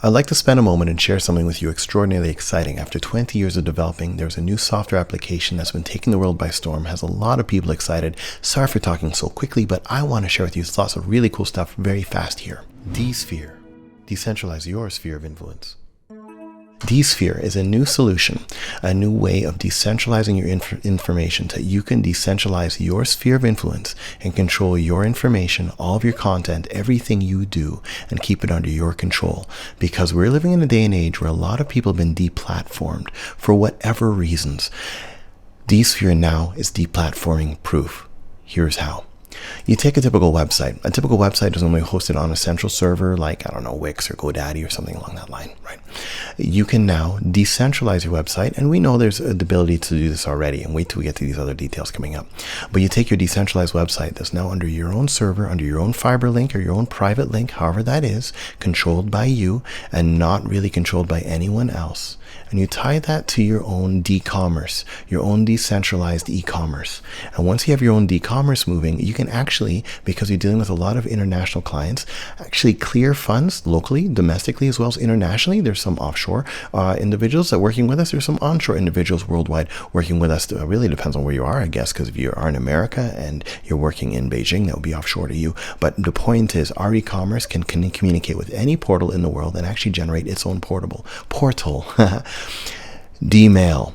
I'd like to spend a moment and share something with you extraordinarily exciting. After 20 years of developing, there's a new software application that's been taking the world by storm, has a lot of people excited. Sorry for talking so quickly, but I want to share with you lots of really cool stuff very fast here. DSphere. Decentralize your sphere of influence. DSphere is a new solution, a new way of decentralizing your information so that you can decentralize your sphere of influence and control your information, all of your content, everything you do, and keep it under your control. Because we're living in a day and age where a lot of people have been deplatformed for whatever reasons. DSphere now is deplatforming proof. Here's how. You take a typical website. A typical website is normally hosted on a central server like, I don't know, Wix or GoDaddy or something along that line, right? You can now decentralize your website, and we know there's the ability to do this already, and wait till we get to these other details coming up. But you take your decentralized website that's now under your own server, under your own fiber link or your own private link, however that is, controlled by you and not really controlled by anyone else. And you tie that to your own d-commerce, your own decentralized e-commerce. And once you have your own d-commerce moving, you can actually, because you're dealing with a lot of international clients, actually clear funds locally, domestically, as well as internationally. There's some offshore individuals that are working with us. There's some onshore individuals worldwide working with us. It really depends on where you are, I guess, because if you are in America and you're working in Beijing, that would be offshore to you. But the point is, our e-commerce can communicate with any portal in the world and actually generate its own portal. Dmail.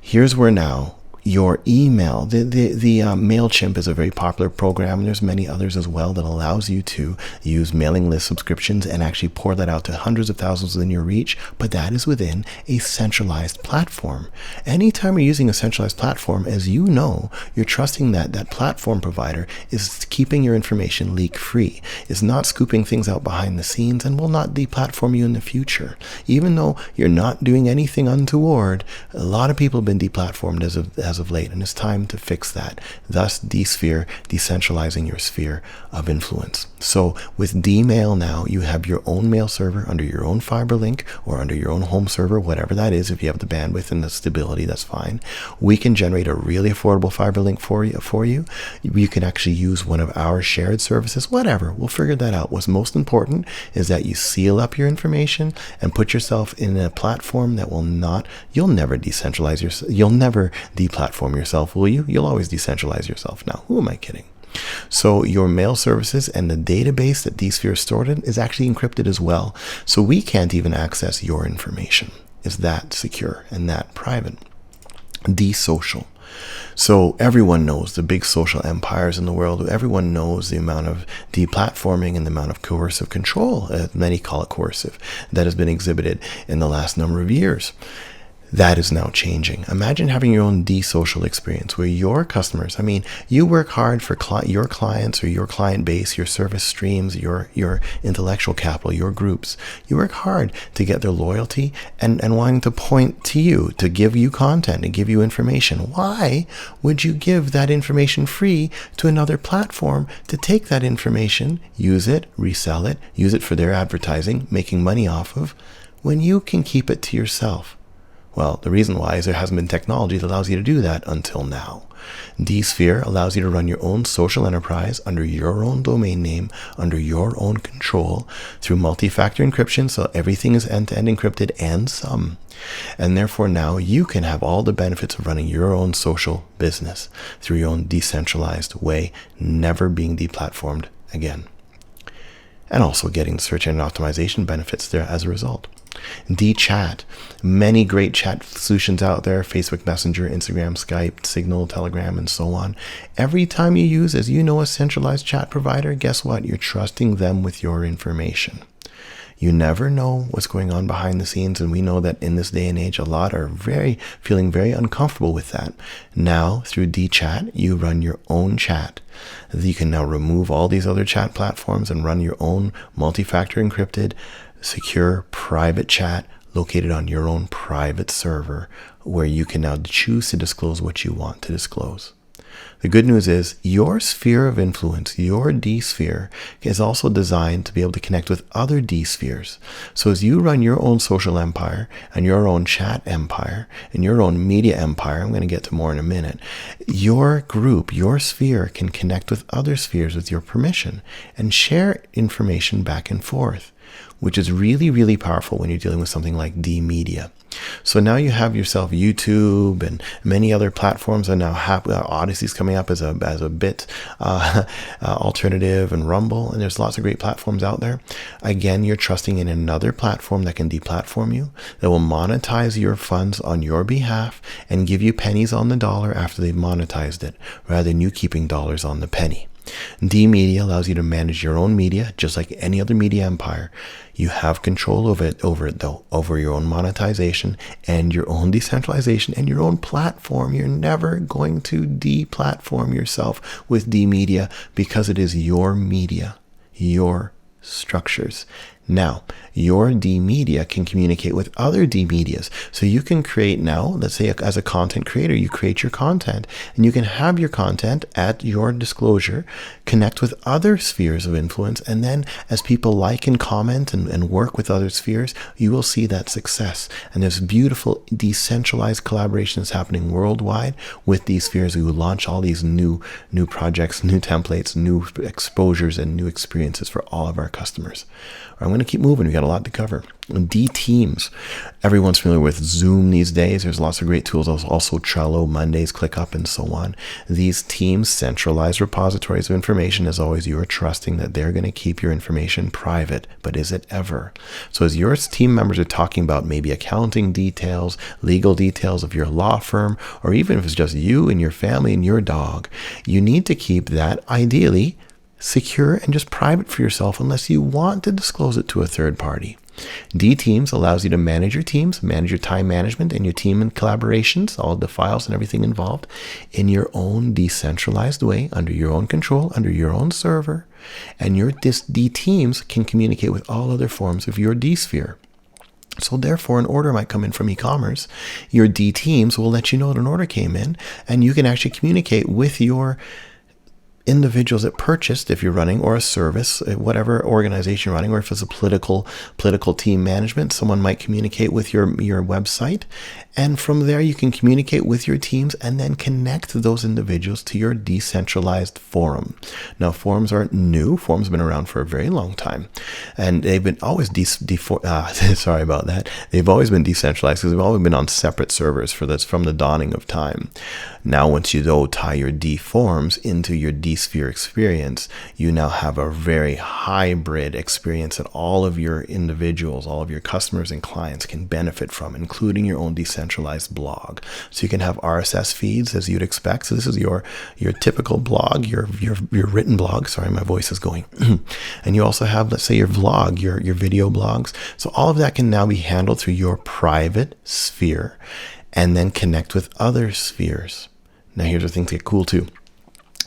Here's where now your email, the MailChimp is a very popular program, and there's many others as well that allows you to use mailing list subscriptions and actually pour that out to hundreds of thousands within your reach, but that is within a centralized platform. Anytime you're using a centralized platform, as you know, you're trusting that that platform provider is keeping your information leak-free, is not scooping things out behind the scenes, and will not deplatform you in the future. Even though you're not doing anything untoward, a lot of people have been deplatformed as of late, and it's time to fix that. Thus, DSphere, decentralizing your sphere of influence. So with Dmail now, you have your own mail server under your own fiber link or under your own home server, whatever that is. If you have the bandwidth and the stability, that's fine. We can generate a really affordable fiber link for you. You can actually use one of our shared services, whatever. We'll figure that out. What's most important is that you seal up your information and put yourself in a platform that will not, you'll never decentralize yourself. You'll never deplatform yourself, will you? You'll always decentralize yourself now. Who am I kidding? So your mail services and the database that DSphere is stored in is actually encrypted as well. So we can't even access your information. It's that secure and that private. Desocial. So everyone knows the big social empires in the world. Everyone knows the amount of deplatforming and the amount of coercive control, many call it coercive, that has been exhibited in the last number of years. That is now changing. Imagine having your own desocial experience where your customers, you work hard for your clients or your client base, your service streams, your intellectual capital, your groups. You work hard to get their loyalty and wanting to point to you, to give you content and give you information. Why would you give that information free to another platform to take that information, use it, resell it, use it for their advertising, making money off of, when you can keep it to yourself? Well, the reason why is there hasn't been technology that allows you to do that until now. DSphere allows you to run your own social enterprise under your own domain name, under your own control, through multi-factor encryption, so everything is end-to-end encrypted and some. And therefore now you can have all the benefits of running your own social business through your own decentralized way, never being deplatformed again. And also getting search engine optimization benefits there as a result. DChat, many great chat solutions out there, Facebook Messenger, Instagram, Skype, Signal, Telegram, and so on. Every time you use, as you know, a centralized chat provider, guess what? You're trusting them with your information. You never know what's going on behind the scenes, and we know that in this day and age, a lot are feeling very uncomfortable with that. Now, through DChat, you run your own chat. You can now remove all these other chat platforms and run your own multi-factor encrypted, secure, private chat located on your own private server, where you can now choose to disclose what you want to disclose. The good news is your sphere of influence, your DSphere, is also designed to be able to connect with other DSpheres. So as you run your own social empire and your own chat empire and your own media empire, I'm going to get to more in a minute, your group, your sphere can connect with other spheres with your permission and share information back and forth. which is really, really powerful when you're dealing with something like D-Media. So now you have yourself YouTube and many other platforms are now Odyssey's coming up as a bit alternative, and Rumble, and there's lots of great platforms out there. Again, you're trusting in another platform that can deplatform you, that will monetize your funds on your behalf and give you pennies on the dollar after they've monetized it, rather than you keeping dollars on the penny. D-Media allows you to manage your own media just like any other media empire. You have control over it though, over your own monetization and your own decentralization and your own platform. You're never going to deplatform yourself with D-Media because it is your media, your structures. Now, your D-Media can communicate with other D-Medias. So you can create now, let's say as a content creator, you create your content and you can have your content at your disclosure, connect with other spheres of influence. And then as people like and comment and work with other spheres, you will see that success. And there's beautiful decentralized collaborations happening worldwide with these spheres. We will launch all these new projects, new templates, new exposures, and new experiences for all of our customers. I'm going to keep moving. We got a lot to cover. D-Teams. Everyone's familiar with Zoom these days. There's lots of great tools. Also Trello, Mondays, ClickUp, and so on. These teams, centralized repositories of information. As always, you are trusting that they're going to keep your information private. But is it ever? So as your team members are talking about maybe accounting details, legal details of your law firm, or even if it's just you and your family and your dog, you need to keep that ideally secure and just private for yourself unless you want to disclose it to a third party. D-Teams allows you to manage your teams, manage your time management and your team and collaborations, all the files and everything involved in your own decentralized way, under your own control, under your own server. And your D-Teams can communicate with all other forms of your D-Sphere. So therefore, an order might come in from e-commerce. Your D-Teams will let you know that an order came in, and you can actually communicate with your individuals that purchased, if you're running, or a service, whatever organization you're running, or if it's a political team management, someone might communicate with your website. And from there, you can communicate with your teams and then connect those individuals to your decentralized forum. Now, forums aren't new. Forums have been around for a very long time. And they've been always sorry about that. They've always been decentralized because they've always been on separate servers from the dawning of time. Now, once you tie your D forums into your D-Sphere experience, you now have a very hybrid experience that all of your individuals, all of your customers and clients can benefit from, including your own decentralized blog. So you can have RSS feeds as you'd expect. So this is your typical blog, your written blog. Sorry, my voice is going. And you also have, let's say, your vlog, your video blogs. So all of that can now be handled through your private sphere and then connect with other spheres. Now here's where things get cool too.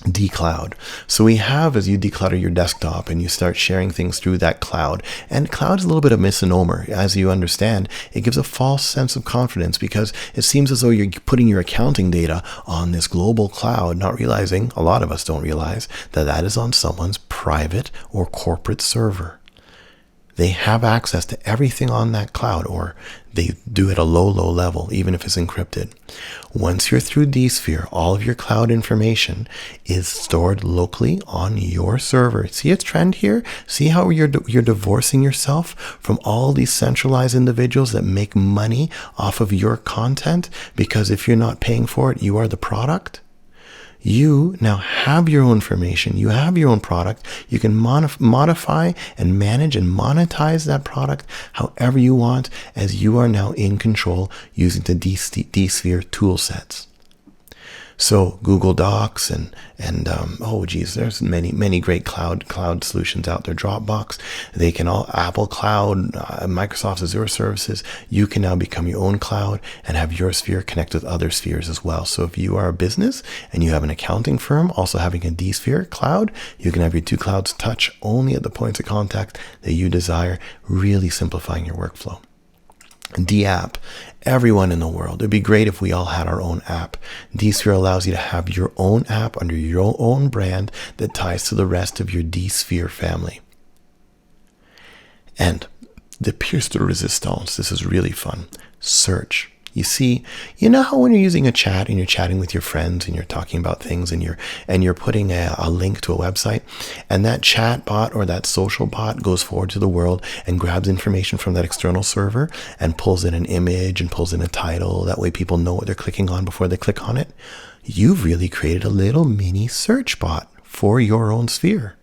Decloud. So we have, as you declutter your desktop and you start sharing things through that cloud, and cloud is a little bit of a misnomer. As you understand, it gives a false sense of confidence because it seems as though you're putting your accounting data on this global cloud, not realizing, a lot of us don't realize, that that is on someone's private or corporate server. They have access to everything on that cloud, or they do at a low level, even if it's encrypted. Once you're through D-Sphere, all of your cloud information is stored locally on your server. See a trend here? See how you're divorcing yourself from all these centralized individuals that make money off of your content? Because if you're not paying for it, you are the product. You now have your own information. You have your own product. You can modify and manage and monetize that product however you want, as you are now in control using the D-Sphere tool sets. So Google Docs and there's many great cloud solutions out there. Dropbox, they can all, Apple Cloud, Microsoft Azure services. You can now become your own cloud and have your sphere connect with other spheres as well. So if you are a business and you have an accounting firm also having a D-Sphere cloud, you can have your two clouds touch only at the points of contact that you desire, really simplifying your workflow. D-App, everyone in the world. It'd be great if we all had our own app. D-Sphere allows you to have your own app under your own brand that ties to the rest of your D-Sphere family. And the pièce de résistance, this is really fun. Search. You see, you know how when you're using a chat and you're chatting with your friends and you're talking about things and you're putting a link to a website, and that chat bot or that social bot goes forward to the world and grabs information from that external server and pulls in an image and pulls in a title. That way people know what they're clicking on before they click on it. You've really created a little mini search bot for your own sphere.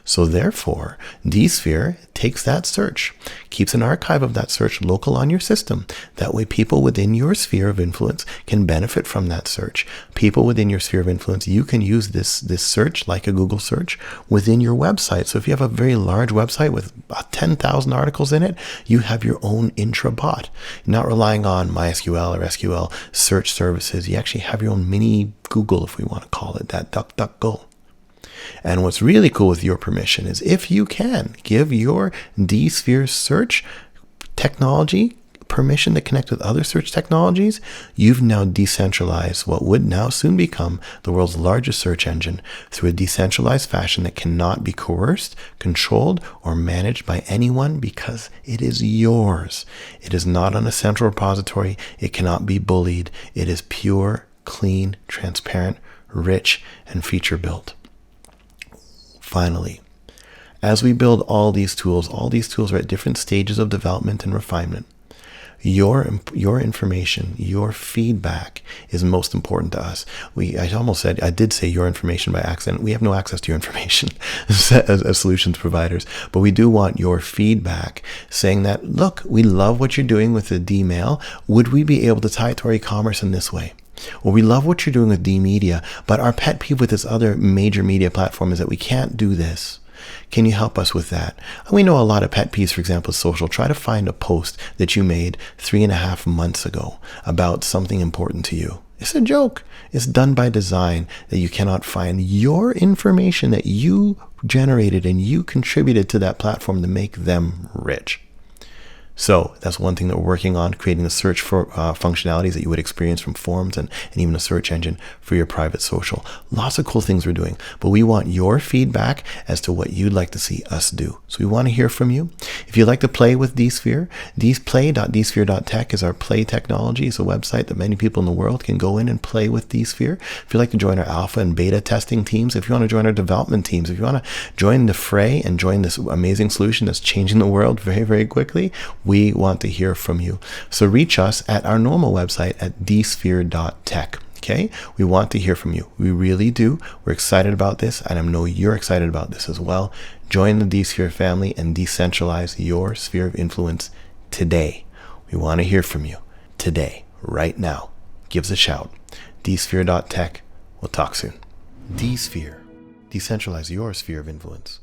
So therefore, DSphere takes that search, keeps an archive of that search local on your system. That way people within your sphere of influence can benefit from that search. People within your sphere of influence, you can use this search like a Google search within your website. So if you have a very large website with 10,000 articles in it, you have your own intra bot. You're not relying on MySQL or SQL search services. You actually have your own mini Google, if we want to call it that, DuckDuckGo. And what's really cool with your permission is if you can give your DSphere search technology permission to connect with other search technologies, you've now decentralized what would now soon become the world's largest search engine through a decentralized fashion that cannot be coerced, controlled, or managed by anyone because it is yours. It is not on a central repository. It cannot be bullied. It is pure, clean, transparent, rich, and feature built. Finally, as we build all these tools are at different stages of development and refinement. Your information, your feedback is most important to us. I did say your information by accident. We have no access to your information as solutions providers, but we do want your feedback saying that, look, we love what you're doing with the D-Mail. Would we be able to tie it to our e-commerce in this way? Well, we love what you're doing with D-Media, but our pet peeve with this other major media platform is that we can't do this. Can you help us with that? And we know a lot of pet peeves, for example, social. Try to find a post that you made 3.5 months ago about something important to you. It's a joke. It's done by design that you cannot find your information that you generated and you contributed to that platform to make them rich. So that's one thing that we're working on, creating the search for functionalities that you would experience from forums and even a search engine for your private social. Lots of cool things we're doing, but we want your feedback as to what you'd like to see us do. So we want to hear from you. If you'd like to play with DSphere, play.dsphere.tech is our play technology. It's a website that many people in the world can go in and play with DSphere. If you'd like to join our alpha and beta testing teams, if you want to join our development teams, if you want to join the fray and join this amazing solution that's changing the world very, very quickly, we want to hear from you. So reach us at our normal website at dsphere.tech. Okay? We want to hear from you. We really do. We're excited about this, and I know you're excited about this as well. Join the DSphere family and decentralize your sphere of influence today. We want to hear from you today, right now. Give us a shout. dsphere.tech. We'll talk soon. DSphere. Decentralize your sphere of influence.